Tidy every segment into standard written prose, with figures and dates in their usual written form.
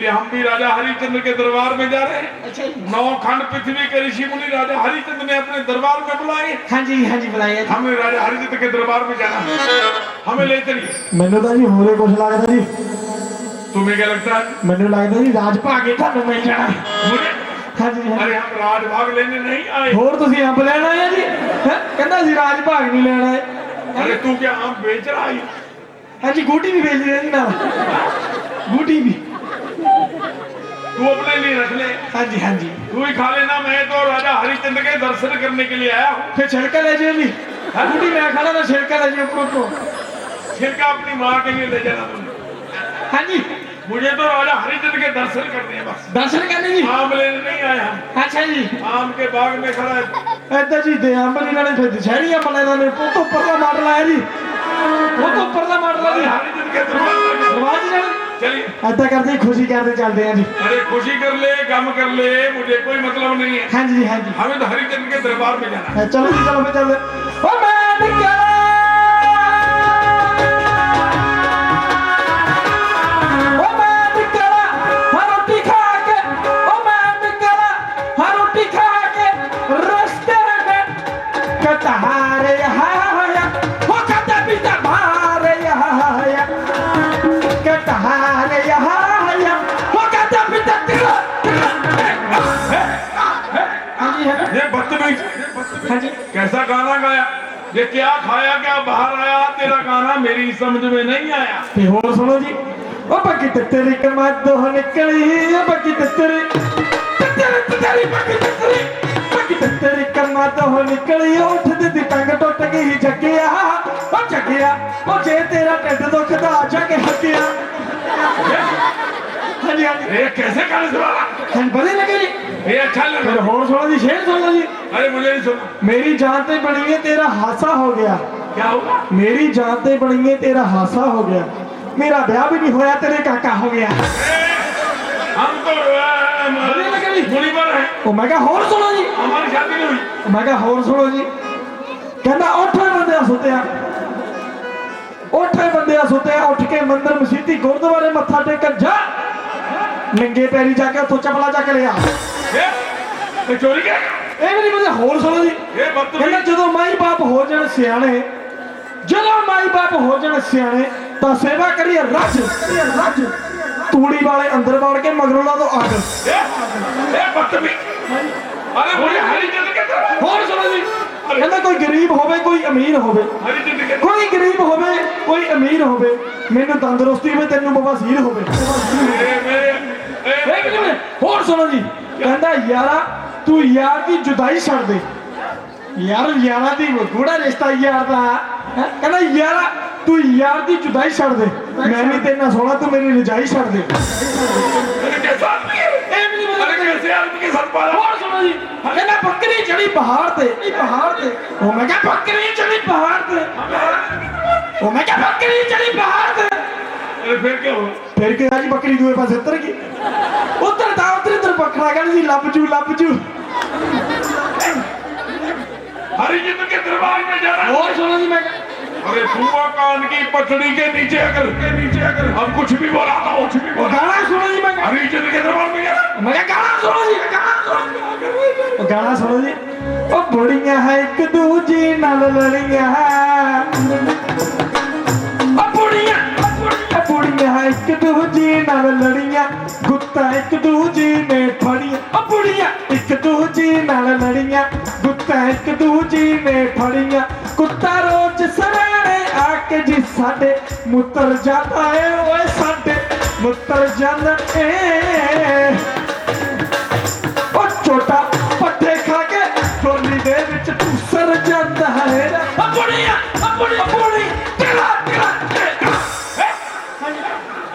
कि हम भी राजा हरिश्चंद्र के दरबार में जा रहे हैं। अच्छा 9 खंड पृथ्वी के ऋषि मुनि राजा हरिश्चंद्र ने अपने दरबार में बुलाए। हाँ जी बुलाइए। हमें राजा हरिश्चंद्र के दरबार में जाना है, हमें ले चलिए। मैंने तो जी होरे कुछ लगता जी। तुम्हें क्या लगता है? मैंने लगता जी राज भागे थानू मिल जाना। मुझे हाँ जी अरे हम राज भाग लेने नहीं आए। होर तुसी अंब लेना है जी? कहता जी राज भाग नहीं लेना है। अरे तू क्या आम बेच रहा है? हाँ जी गूटी भी बेच रहे जी ना, गूटी भी तू अपने लिए रख ले। हाँ जी तू ही खा लेना, मैं तो राजा हरिश्चंद्र के दर्शन करने के लिए आया हूँ। फिर छिड़का ले जाइए जी। गूटी मैं खाना ना छिड़का ले जाइए को। छिलका अपनी माँ के लिए ले जाना तुमने। हाँ जी मुझे तो राजा हरिश्चंद्र के दर्शन करने हैं बस। दर्शन करने जी? आम लेने नहीं आए हम। अच्छा जी आम के बाग में खड़ा है। ऐसा जी दे अंब नहीं लेने फिर दशहरी अंब लेना ने वो तो परला मॉडल आया जी, वो तो परला मॉडल है जी। हरिश्चंद्र के दरबार में दरबार जी लेने चलिए। ऐसा करते ही खुशी करते चलते हैं जी। अरे खुशी कर ले गम कर ले, मुझे कोई मतलब नहीं है। हाँ जी हमें तो हरिश्चंद्र के दरबार में जाना है। चलो जी चलो फिर चलते। ओ मैं हाँ जी कैसा गाना गाया? ये क्या खाया क्या बाहर आया? तेरा गाना मेरी समझ में नहीं आया। ते होर सुनो जी। ओ बकी तेरी कमर दो निकली, ओ बकी तेरी कमर दो निकली, उठ दी टंग टुट गई जगिया, ओ जगिया ओ जे तेरा ढिड दुखदा जग हगिया। हाँ जी ये कैसे गाने सुना? हाँ बड़े लगे जी। ये अच्छा लगा। फिर होर सुनो जी, शेर सुनो जी। अरे मुझे नहीं सुना। मेरी जान ते बनी है तेरा हासा हो गया। क्या होगा? मेरी जान ते बनी है तेरा हासा हो गया, मेरा ब्याह भी नहीं होया तेरे काका हो गया। हम तो मुनी पर है। ओ मैं कहा होर सुनो जी। हमारी शादी नहीं हुई। ओ मैं कहा होर सुनो जी। कहना उठे बंदे सुत्या, उठे बंदे सुत्या, उठ के मंदिर मसीती गुरुद्वारे मत्था टेकन जा, नंगे पैरी जाके उतो चपला चक लिया। ये चोरी क्या? ਇਹ ਵੀ ਨਹੀਂ ਪਤਾ। ਹੋਰ ਸੁਣੋ ਜੀ। ਕਹਿੰਦਾ ਜਦੋਂ ਮਾਈ ਬਾਪ ਹੋ ਜਾਣ ਸਿਆਣੇ, ਜਦੋਂ ਮਾਈ ਬਾਪ ਹੋ ਜਾਣ ਸਿਆਣੇ ਤਾਂ ਸੇਵਾ ਕਰੀਏ ਰੱਜ ਤੂੜੀ ਵਾਲੇ ਅੰਦਰ ਵੜ ਕੇ ਮਗਰੋਂ ਲਾ ਦੋ ਅੱਗ। ਇਹ ਬਦਤਮੀ। ਅਰੇ ਮੁਝੇ ਹਰੀਚੰਦ ਕੇ ਤਰ੍ਹਾਂ। ਹੋਰ ਸੁਣੋ ਜੀ। ਕਹਿੰਦਾ ਕੋਈ ਗਰੀਬ ਹੋਵੇ ਕੋਈ ਅਮੀਰ ਹੋਵੇ, ਕੋਈ ਗਰੀਬ ਹੋਵੇ ਕੋਈ ਅਮੀਰ ਹੋਵੇ, ਮੈਨੂੰ ਤੰਦਰੁਸਤੀ ਹੋਵੇ ਤੈਨੂੰ ਬਵਾਸੀਰ ਹੋਵੇ। ਹੋਰ ਸੁਣੋ ਜੀ। ਕਹਿੰਦਾ ਯਾਰਾ ਤੂੰ ਯਾਰ ਦੀ ਜੁਦਾਈ ਛੱਡ ਦੇ, ਯਾਰ ਯਾਰਾਂ ਦੀ ਗੂੜਾ ਰਿਸ਼ਤਾ ਯਾਰ ਦਾ। ਕਹਿੰਦਾ ਯਾਰਾ ਤੂੰ ਯਾਰ ਦੀ ਜੁਦਾਈ ਛੱਡ ਦੇ, ਮੈਂ ਵੀ ਤੇਰੇ ਨਾਲ ਸੋਹਣਾ ਤੂੰ ਮੇਰੀ ਰਜਾਈ ਛੱਡ ਦੇ। ਹੋਰ ਸੁਣੋ ਜੀ। ਕਹਿੰਦਾ ਬੱਕਰੀ ਚੜੀ ਪਹਾੜ ਤੇ, ਉਹ ਮੈਂ ਕਿਹਾ ਬੱਕਰੀ ਚੜੀ ਪਹਾੜ ਤੇ, ਉਹ ਮੈਂ ਕਿਹਾ ਬੱਕਰੀ ਚੜੀ ਪਹਾੜ ਤੇ। फिर क्या जी बकरी दूए पास उतर गई, उधर था उधर बकरा कहना जी लब जू। हरिचंद्र के दरबार में जाना। और सुनो जी। मैं अरे धुआं कान की पटड़ी के नीचे अगर हम कुछ भी बोला तो कुछ भी बोला। गाना सुनो जी। मैं हरिचंद्र के दरबार में जाना। मैं गाना सुनो जी, गाना सुनो जी। ओ बुढ़िया है एक दूजी नाल लड़िया, बुढ़िया है एक दूजी नाल लड़िया, गुत्ता एक दूजी ने फड़िया। बुढ़िया एक दूजी नाल लड़िया, गुत्ता एक दूजी ने फड़िया, कुत्ता रोज सवेरे आके जी साडे मुतर जाता है, ओए साडे मुतर जांदा है। ओ छोटा पट्ठे खा के टोली दे विच टूसर जांदा है। बुढ़िया तेरा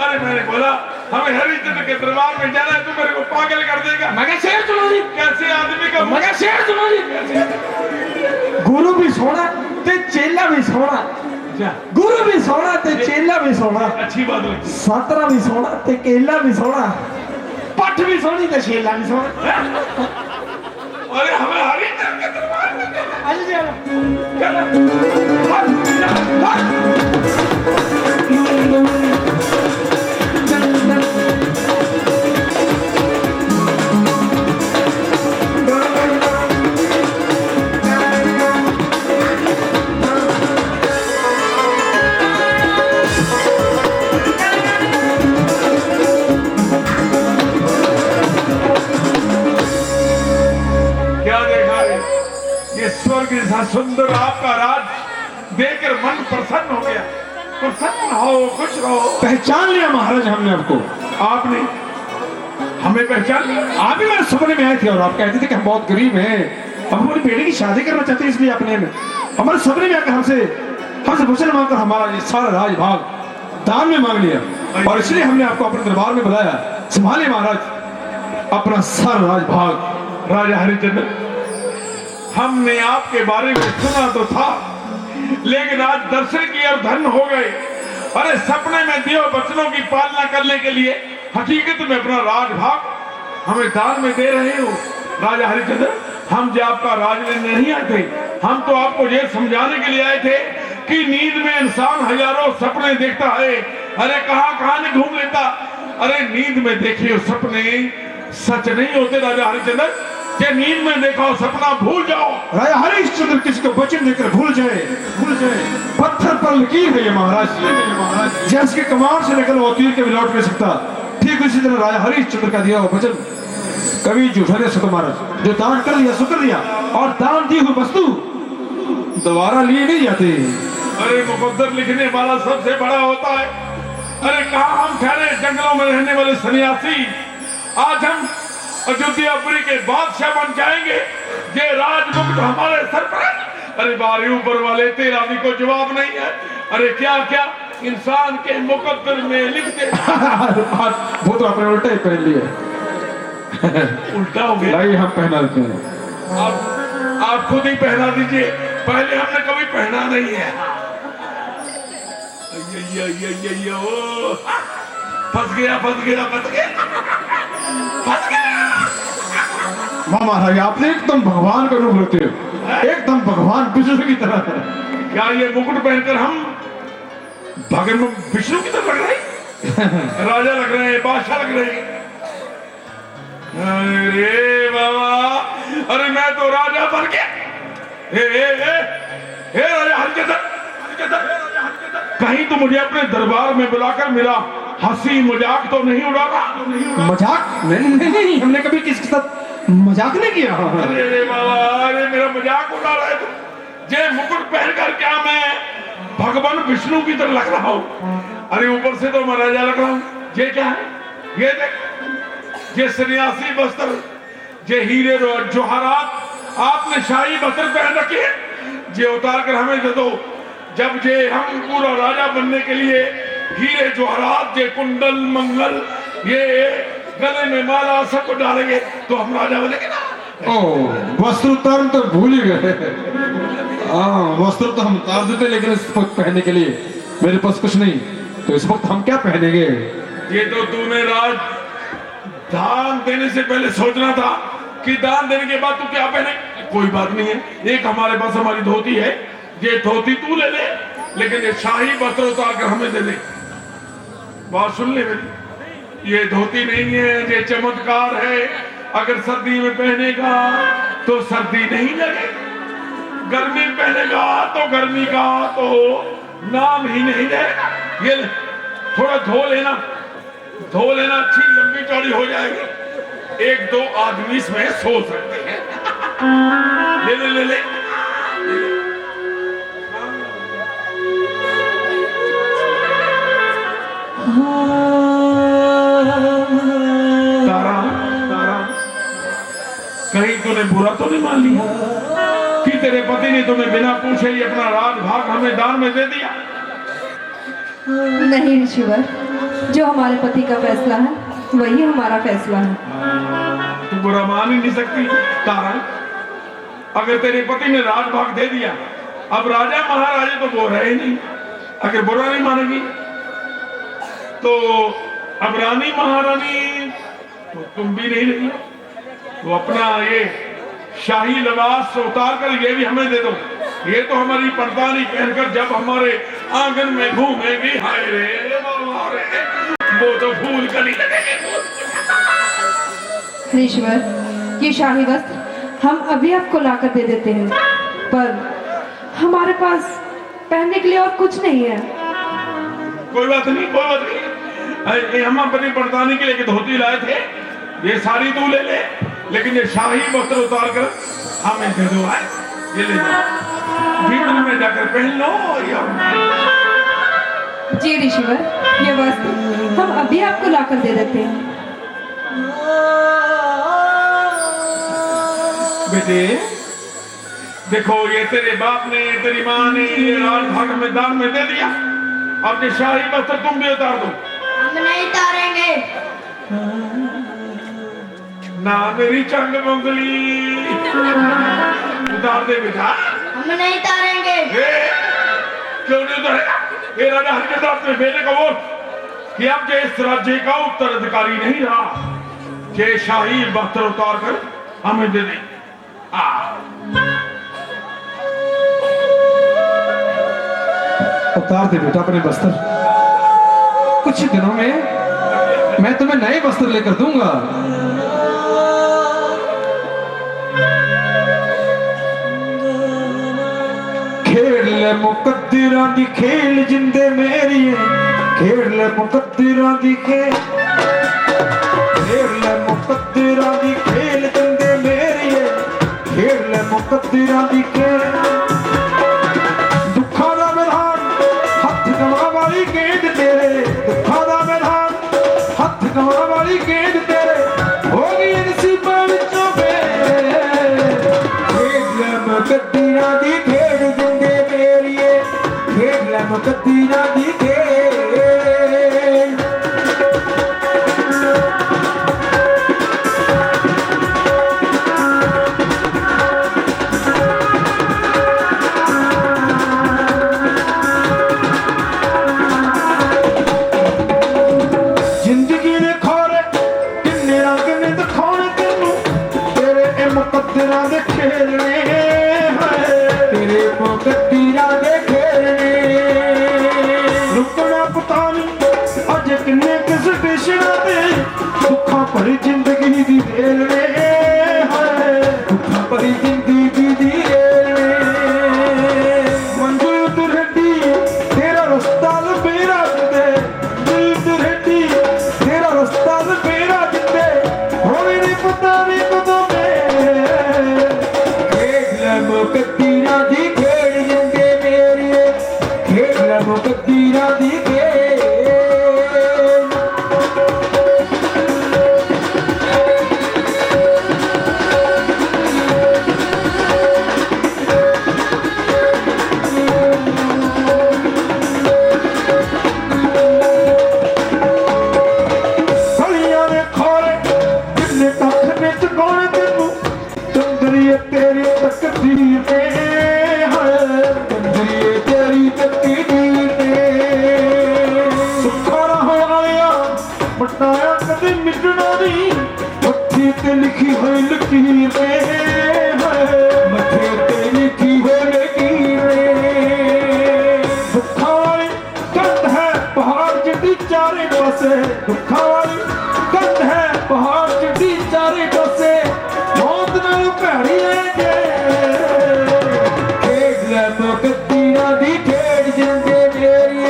अरे मैंने बोला हमें हरिचंद्र के दरबार में जाना है, तू मेरे को पागल कर देगा। मैं कहा शेर सुनो जी। कैसे आदमी का? मैं कहा शेर सुनो जी। गुरु भी सोना ते चेला भी सोना, गुरु भी सोना ते चेला भी सोना, अच्छी बात लगी। सातरा भी सोना ते केला भी सोना, पठ भी सोनी ते शेला भी सोना। अरे हमें हरिचंद्र के दरबार में जाना। आज जी के साथ सुंदर आपका राज देखकर मन प्रसन्न हो गया। प्रसन्न हो, खुश रहो। पहचान लिया महाराज हमने आपको। आपने हमें पहचान लिया? आप ही मेरे सपने में आए थे और आप कहते थे कि हम बहुत गरीब हैं, हम अपनी बेटी की शादी करना चाहते हैं, इसलिए आपने हमारे सपने में आकर हमसे वचन मांगकर हमारा ये सारा राज भाग दान में मांग लिया और इसलिए हमने आपको अपने दरबार में बुलाया। संभालिए महाराज अपना सारा राज भाग। राजा हरिचंद्र, हमने आपके बारे में सुना तो था, लेकिन आज दर्शन किए और धन्य हो गए। अरे सपने में दिए वचनों की पालना करने के लिए हकीकत में अपना राजभाग हमें दान में दे रहे हो। राजा हरिचंद्र, हम जो आपका राज लेने नहीं आए थे, हम तो आपको ये समझाने के लिए आए थे कि नींद में इंसान हजारों सपने देखता है। अरे कहां नहीं घूम लेता। अरे नींद में देखे हो सपने सच नहीं होते राजा हरिचंद्र। जे नींद में देखा हो सपना भूल जाओ। राजा हरिश्चंद्र किसी को वचन देकर भूल जाए पत्थर पर लकीर है ये महाराज। जैसे कमांड से निकल वो तीर के भी लौट नहीं सकता, ठीक उसी तरह राजा हरिश्चंद्र का दिया हुआ वचन कभी झूठा नहीं सकता महाराज। जो दान कर दिया शुक्र दिया, और दान दी हुई वस्तु दोबारा लिए नहीं जाते। अरे मुकद्दर लिखने वाला सबसे बड़ा होता है। अरे कहा हम ठहरे जंगलों में रहने वाले सन्यासी, आज हम अयोध्यापुरी के बादशाह बन जाएंगे। ये राजमुकुट हमारे सर पर। अरे बारी ऊपर वाले तेरा भी कोई जवाब नहीं है। अरे क्या क्या इंसान के मुकद्दर में लिखते। वो तो आपने उल्टा ही पहन लिया। उल्टा हो गया। नहीं, हम पहना देते हैं। आप खुद ही पहना दीजिए, पहले हमने कभी पहना नहीं है। फंस गया। महाराज आपने एकदम भगवान का रूप रखते हो, एकदम भगवान विष्णु की तरह। क्या ये मुकुट पहनकर हम भगवान विष्णु की तरह लग रहे हैं? राजा लग रहे हैं, बादशाह लग रहे हैं। अरे बाबा, अरे मैं तो राजा बन गया। हे राजा हरिचंद्र, कहीं तो मुझे अपने दरबार में बुलाकर मेरा हंसी मजाक तो नहीं उड़ा रहा? मजाक नहीं, हमने कभी किसके साथ मजाक नहीं किया। अरे बाबा, अरे मेरा मजाक उड़ा रहा है तू। ये मुकुट पहनकर क्या मैं भगवान विष्णु की तरह लग रहा हूँ? अरे ऊपर से तो मैं राजा लग रहा हूँ। ये क्या है? ये देख, ये सन्यासी वस्त्र, ये हीरे जवाहरात आपने शाही वस्त्र पहन रखे हैं, ये उतार कर हमें दे दो। जब ये हम पूरा राजा बनने के लिए हीरे जवाहरात, ये कुंडल मंगल, ये गले में माला सब कुछ डालेंगे तो हम राजा बनेंगे ना। ओ, वस्त्र उतार तो भूल ही गए। वस्त्र तो हम उतार देते, लेकिन इस वक्त पहनने के लिए मेरे पास कुछ नहीं, तो इस वक्त हम क्या पहनेंगे? ये तो तूने राज दान देने से पहले सोचना था कि दान देने के बाद तू क्या पहने। कोई बात नहीं है, एक हमारे पास हमारी धोती है, ये धोती तू ले ले, लेकिन ये शाही वस्त्र उतार कर हमें दे दे। बात सुन ले मेरी, ये धोती नहीं है, ये चमत्कार है। अगर सर्दी में पहनेगा तो सर्दी नहीं लगे, गर्मी में पहनेगा तो गर्मी का तो नाम ही नहीं रहेगा। ये ले, थोड़ा धो लेना, अच्छी लंबी चौड़ी हो जाएगी, एक दो आदमी इसमें सो सकते हैं। ले ले। तारा, कहीं तूने बुरा तो नहीं मान लिया कि तेरे पति ने तुम्हें बिना पूछे ही अपना राजभाग हमें दान में दे दिया? नहीं ऋषिवर, जो हमारे पति का फैसला है वही हमारा फैसला है। तू बुरा मान ही नहीं सकती तारा। अगर तेरे पति ने राजभाग दे दिया, अब राजा महाराजे तो वो रहे नहीं। अगर बुरा नहीं मानेगी तो अब रानी महारानी तो तुम भी नहीं रही। तो अपना ये शाही लिबास उतार कर ये भी हमें दे दो। ये तो हमारी पड़तानी पहनकर जब हमारे आंगन में घूमेगी, हाय रे बाबा रे, वो तो फूल कली लगेगी। ऋषिवर, ये शाही वस्त्र हम अभी आपको लाकर दे देते हैं, पर हमारे पास पहनने के लिए और कुछ नहीं है। कोई बात नहीं। हम अपनी पड़तानी के लिए धोती लाए थे, ये सारी तू ले ले, लेकिन ये शाही वस्त्र उतार कर हमें दे दो। ये ले जाओ, भीड़ में जाकर पहन लो। जी ऋषिवर, ये वस्त्र हम अभी आपको लाकर दे देते हैं। बेटे देखो, ये तेरे बाप ने तेरी माँ ने ये राजभाग में दान में दे दिया। अब ये शाही वस्त्र तुम भी उतार दो। हम नहीं उतारेंगे। ना मेरी चंग मुंगली, उतार दे बेटा। हम नहीं उतारेंगे। क्यों नहीं उतारेगा? ये राजा हरिप्रताप ने बेटे को बोल कि अब जो इस राज्य का उत्तराधिकारी नहीं रहा, कि शाही वस्त्र उतार कर हमें दे दे। उतार दे बेटा अपने वस्त्र। कुछ ही दिनों में मैं तुम्हें नए वस्त्र लेकर दूंगा। खेल ले मुकद्दरा दी खेल जिंदे मेरी, खेल ले मुकद्दरा दी खेल, खेल ले मुकद्दरा दी खेल जिंदे मेरी, खेल ले मुकद्दरा दी खेल। दुखा दा मैदान हथ गवा वाली गेंद तेरे, दुखा दा मैदान हथ गवा वाली गेंद तेरे, होगी नसीबां विचों मेरे। खेल ले मुकद्दरा दी खेल जिंदे मेरी, खेल ले मुकद्दरा दी खेल। जिंदगी ने खोरे किन्ने रंग ने दिखाने तेनू, तेरे ए मुकद्दरा दे खेलने है, तेरे मुकद्दरा दे खेलने। रुकना पता नहीं अज किन्ने किस स्टेशन ते, दुखा भरी जिंदगी दी खेलने है, दुखा भरी जिंदगी दी खेलने। मंजिल तुरहटी तेरा रास्ता लबेरा दे, मंजिल तुरहटी तेरा रास्ता लबेरा दे, होवे नहीं पता नहीं कदों में। खेल ले मुकद्दरा दी खेल जिंदे मेरी, खेल ले मुकद्दरा दी खेल। सलियां ने खोरे किन्ने कख ने चुकाने तेनू, चंदरीए तेरी तकदीर ने है, चंदरीए तेरी तकदीर ने। सुखा ना होया मटाया कदे मिटना नहीं, मत्थे ते लिखी हुई लकीर ने है, मत्थे ते लिखी हुई लकीर ने। दुखा वाली कंध है पहाड़ जिड्डी चारे पासे, दुखा वाली कंध है पहाड़ जिड्डी चारे पासे, मौत नाल भैड़ी है जे। खेल ले मुकद्दरा दी खेल जिंदे मेरी,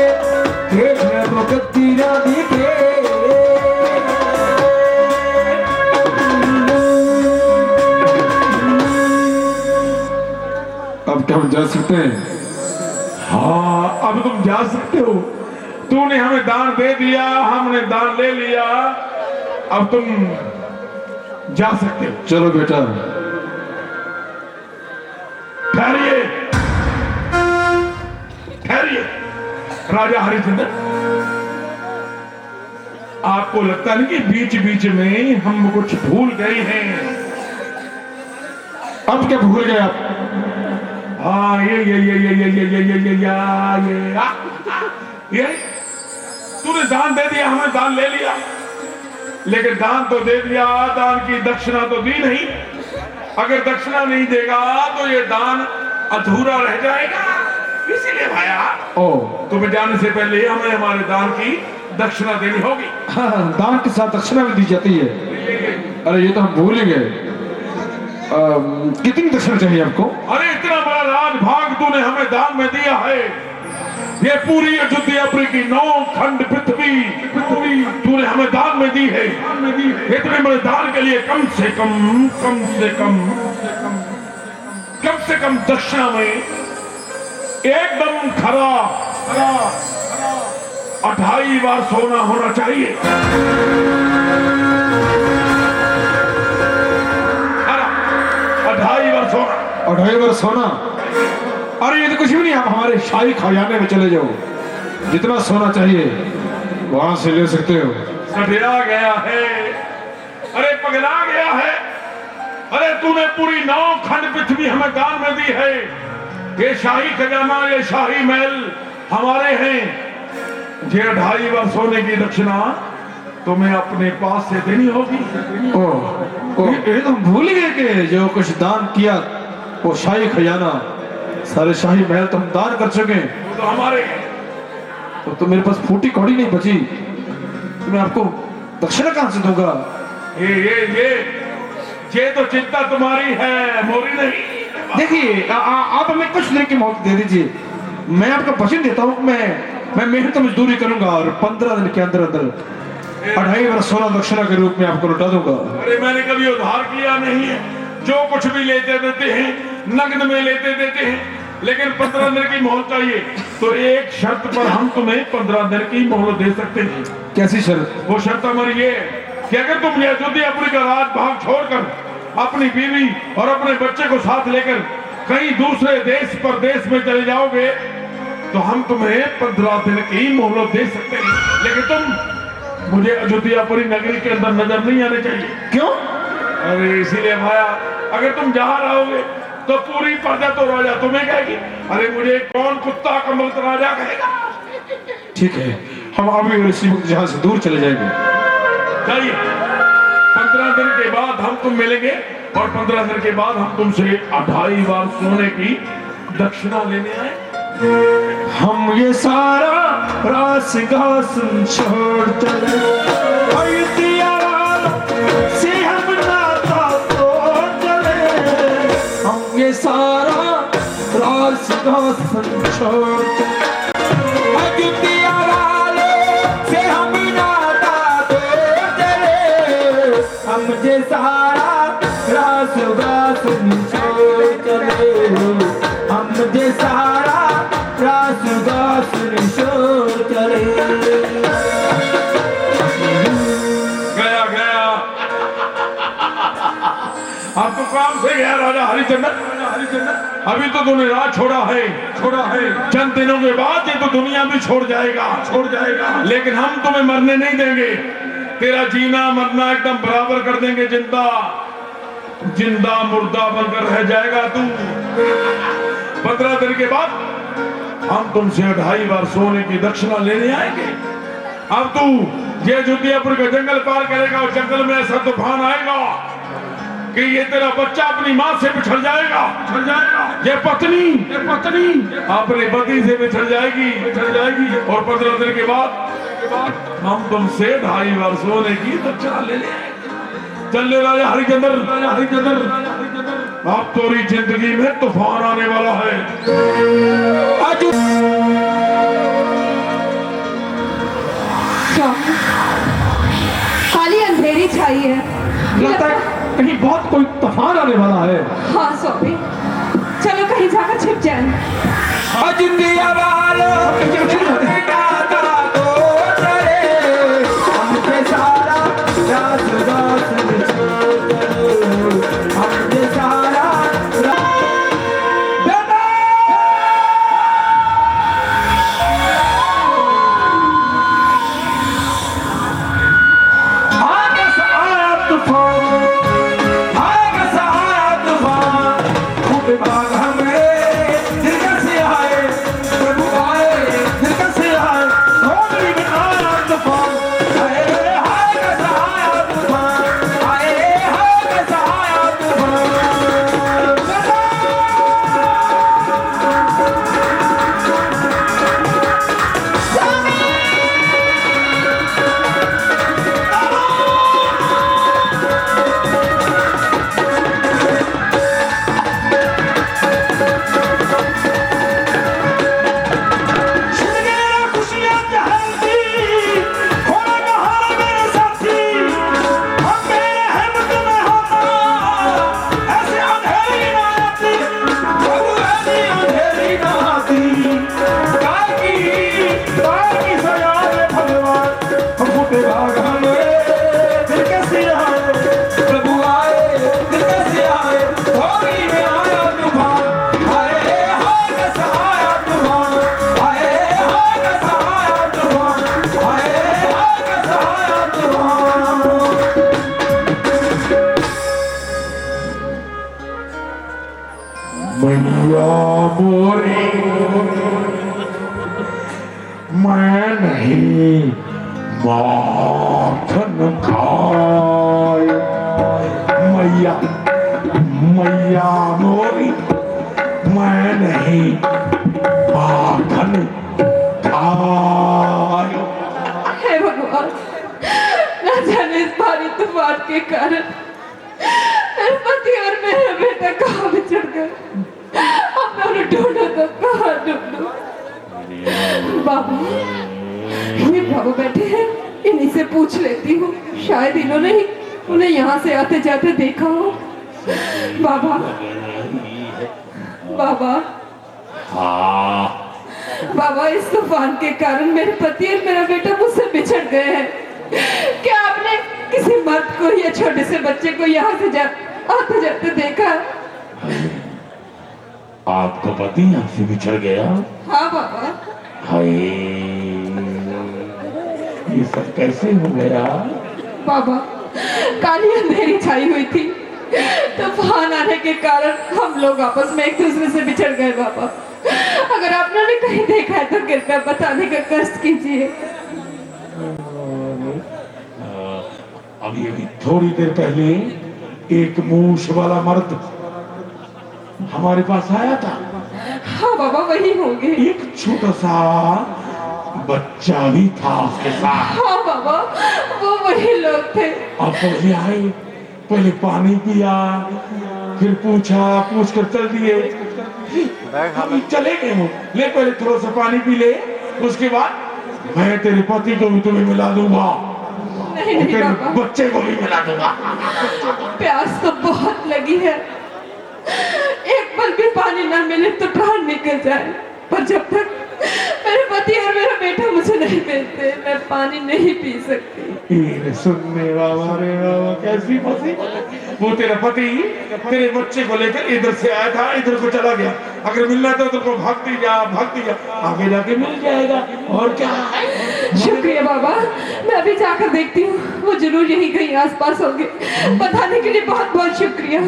खेल ले मुकद्दरा दी खेल। अब क्या हम जा सकते हैं? हाँ, अब तुम जा सकते हो। तूने हमें दान दे दिया, हमने दान ले लिया, अब तुम जा सकते हो। चलो बेटा। ठहरिए, ठहरिए राजा हरिश्चंद्र, आपको लगता नहीं कि बीच बीच में हम कुछ भूल गए हैं? अब क्या भूल गए आप? हाँ, ये तूने दान दे दिया, हमें दान ले लिया, लेकिन दान तो दे दिया, दान की दक्षिणा तो दी नहीं। अगर दक्षिणा नहीं देगा तो ये दान अधूरा रह जाएगा। इसीलिए भाया, ओ तुम्हें जाने से पहले हमें हमारे दान की दक्षिणा देनी होगी। हाँ, दान के साथ दक्षिणा भी दी जाती है। अरे ये तो हम भूल ही गए। कितनी दक्षिणा चाहिए आपको? अरे इतना बड़ा राजभाग तूने हमें दान में दिया है, ये पूरी अयोध्या की 9 खंड पृथ्वी तूने हमें दान में दी है। इतने बड़े दान के लिए कम से कम कम से कम दक्षिणा में एकदम खरा 28 बार सोना होना चाहिए। खरा 28 बार सोना। 28 बार सोना? अरे ये तो कुछ भी नहीं, आप हमारे शाही खजाने में चले जाओ, जितना सोना चाहिए वहां से ले सकते हो। सटिया गया है, अरे पगला गया है। अरे तूने पूरी 9 खंड पृथ्वी हमें दान में दी है। ये शाही खजाना, ये शाही महल हमारे हैं। ये 28 बार सोने की दक्षिणा तुम्हें अपने पास से देनी होगी। ओ, ये तो भूल गए कि जो कुछ दान किया वो शाही खजाना, सारे शाही महल तो हम दान कर चुके हैं। वो तो हमारे हैं। तो मेरे पास फूटी कौड़ी नहीं बची, तो मैं आपको दक्षिणा कहां से दूंगा? ये तो चिंता तुम्हारी है, मोरी नहीं। देखिए आप हमें कुछ दिन की मोहलत दे दीजिए, मैं आपको वचन देता हूँ, मैं मेहनत मजदूरी करूंगा और 15 दिन के अंदर अंदर 28 बार सोना दक्षिणा के रूप में आपको लौटा दूंगा। अरे मैंने कभी उधार किया नहीं है, जो कुछ भी लेते देते हैं नगद में लेते देते हैं, लेकिन 15 दिन की मोहलत चाहिए। तो एक शर्त पर हम तुम्हें 15 दिन की मोहलत दे सकते हैं। कैसी शर्त? वो शर्त हमारी ये कि अगर तुम अयोध्यापुरी का राज भाग छोड़कर अपनी बीवी और अपने बच्चे को साथ लेकर कहीं दूसरे देश परदेश में चले जाओगे तो हम तुम्हें 15 दिन की मोहलत दे सकते हैं, लेकिन तुम मुझे अयोध्यापुरी नगरी के अंदर नजर नहीं आने चाहिए। क्यों? अरे इसीलिए भाया, अगर तुम जहां रहोगे तो पूरी प्रजा तो राजा तुम्हें कहेगी। अरे मुझे कौन कुत्ता कमल राजा कहेगा। ठीक है, हम अभी इसी वक्त जहां से दूर चले जाएंगे। चलिए 15 दिन के बाद हम तुम मिलेंगे और 15 दिन के बाद हम तुमसे 28 बार सोने की दक्षिणा लेने आए। हम ये सारा रास घासन छोड़ चले, अयोध्या वालों से हम नाता तोड़ चले। हम ये सारा रास घासन छोड़ चले, अयोध्या वालों से हम नाता तोड़ चले। हम ये सारा रास घासन छोड़ चले, हम ये सारा रास घासन छोड़ चले। गया अब तो काम से गया राजा हरिचंद्र। अभी तो तूने राज छोड़ा है। चंद दिनों के बाद ये तो दुनिया भी छोड़ जाएगा। लेकिन हम तुम्हें मरने नहीं देंगे। तेरा जीना मरना एकदम बराबर कर देंगे। जिंदा मुर्दा बनकर रह जाएगा तू। 15 दिन के बाद हम तुमसे 28 बार सोने की दक्षिणा लेने आएंगे। अब तू ये अयोध्यापुर का जंगल पार करेगा और जंगल में ऐसा तूफान आएगा कि ये तेरा बच्चा अपनी माँ से बिछड़ जाएगा। ये पत्नी अपने पति से बिछड़ जाएगी। और 15 दिन के बाद हम तुमसे 28 बार सोने की दक्षिणा लेने आएंगे। चल ले राजा हरिचंद्र। अब तोरी जिंदगी में तूफान आने वाला है। खाली अंधेरी छाई है। लगता है कहीं बहुत कोई तूफान आने वाला है। हाँ स्वामी, चलो कहीं जाकर छिप जाए। अयोध्या वालों हमसे सारा रास घासन छोड़ चले, हमसे सारा भाग हमें दिल से आए, प्रभु आए दिल से मैया मोरी, मैं नहीं माखन खाए। मैया मैया मोरी, मैं नहीं माखन खाए। हे भगवान, न जाने इस भारी तूफान के कारण मेरे पति और मेरा बेटा कहाँ बिछड़ गए। अब दोनों ढूंढो तो कहाँ ढूंढो। बाबू, ये बाबू बैठे हैं, इन्हीं से पूछ लेती हूँ, शायद इन्होंने ही उन्हें यहाँ से आते जाते देखा हो। बाबा, बाबा, हाँ बाबा, इस तूफान के कारण मेरे पति और मेरा बेटा मुझसे बिछड़ गए हैं। क्या आपने किसी मर्द को या छोटे से बच्चे को यहाँ से आते जाते देखा? आपका पति आपसे बिछड़ गया? हाँ बाबा। हाय, ये सब कैसे हो गया? बाबा, काली अंधेरी छाई हुई थी, तूफान आने के कारण हम लोग आपस में एक दूसरे से बिछड़ गए। बाबा, अगर आपने भी कहीं देखा है तो कृपया बताने का कष्ट कीजिए। अभी अभी थोड़ी देर पहले एक मूछ वाला मर्द हमारे पास आया था। हाँ बाबा, वही होंगे। एक छोटा सा बच्चा भी था उसके साथ। हाँ बाबा, वो वही लोग थे। अब पहले आए, पहले पानी पिया, फिर पूछ कर चल दिए। अभी चले गए वो, ले पहले थोड़ा सा पानी पी ले, उसके बाद मैं तेरे पति को भी तुम्हें मिला दूंगा, नहीं नहीं तेरे बाबा, बच्चे को भी मिला दूंगा। प्यास तो बहुत लगी है, एक पल भी पानी ना मिले तो प्राण निकल जाए, पर जब तक मेरे पति और मेरा बेटा मुझे नहीं मिलते, मैं पानी नहीं पी सकती। ये सुनने वाला रे बाबा, कैसी फंसी। वो तेरा पति तेरे बच्चे को लेकर इधर से आया था, इधर को चला गया। अगर मिलना था तो भागती जा, आगे जाके मिल जाएगा। और क्या? शुक्रिया बाबा, मैं अभी जाकर देखती हूँ, वो जरूर यहीं कहीं आसपास होंगे। बताने के लिए बहुत बहुत शुक्रिया।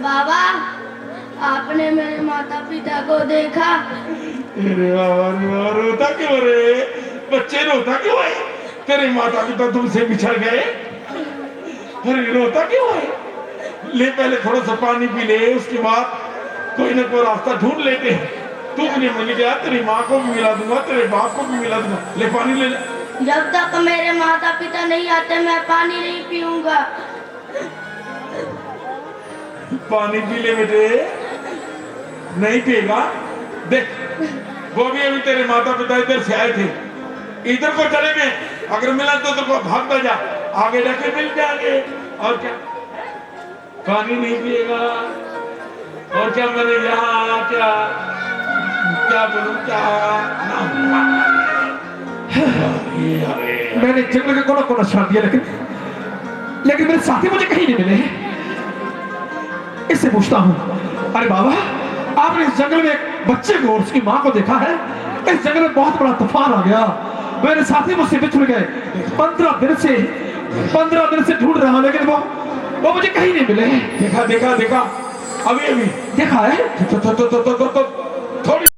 बाबा, आपने मेरे माता पिता को देखा? अरे बाबा, रोता क्यों रे? बच्चे रोता क्यों है? तेरे माता पिता तुमसे बिछड़ गए, अरे रोता क्यों है? ले पहले थोड़ा सा पानी पी ले, उसके बाद कोई ना कोई रास्ता ढूंढ लेते हैं। तू नहीं मिल गया, तेरी माँ को भी मिला दूंगा, तेरे बाप को भी मिला दूंगा। ले पानी ले। जब तक मेरे माता पिता नहीं आते मैं पानी नहीं पीऊंगा। पानी पी ले बेटे। नहीं पिएगा? देख, वो भी अभी तेरे माता पिता इधर से आए थे, इधर को चले गए। अगर मिला तो तेरे को भागता जा, आगे जाके मिल जाएंगे। और क्या? पानी नहीं पिएगा? और क्या मैंने यहाँ क्या बोलूं, क्या मैंने जंगल का कोना कोना छान दिया, लेकिन मेरे साथी मुझे कहीं नहीं मिले। इससे पूछता हूँ, अरे बाबा, आपने इस जंगल में एक बच्चे को और उसकी माँ को देखा है? इस जंगल में बहुत बड़ा तूफान आ गया, मेरे साथी मुझसे बिछड़ गए। 15 दिन से ढूंढ रहा हूं, लेकिन वो मुझे कहीं नहीं मिले। देखा, अभी देखा है? थोड़ी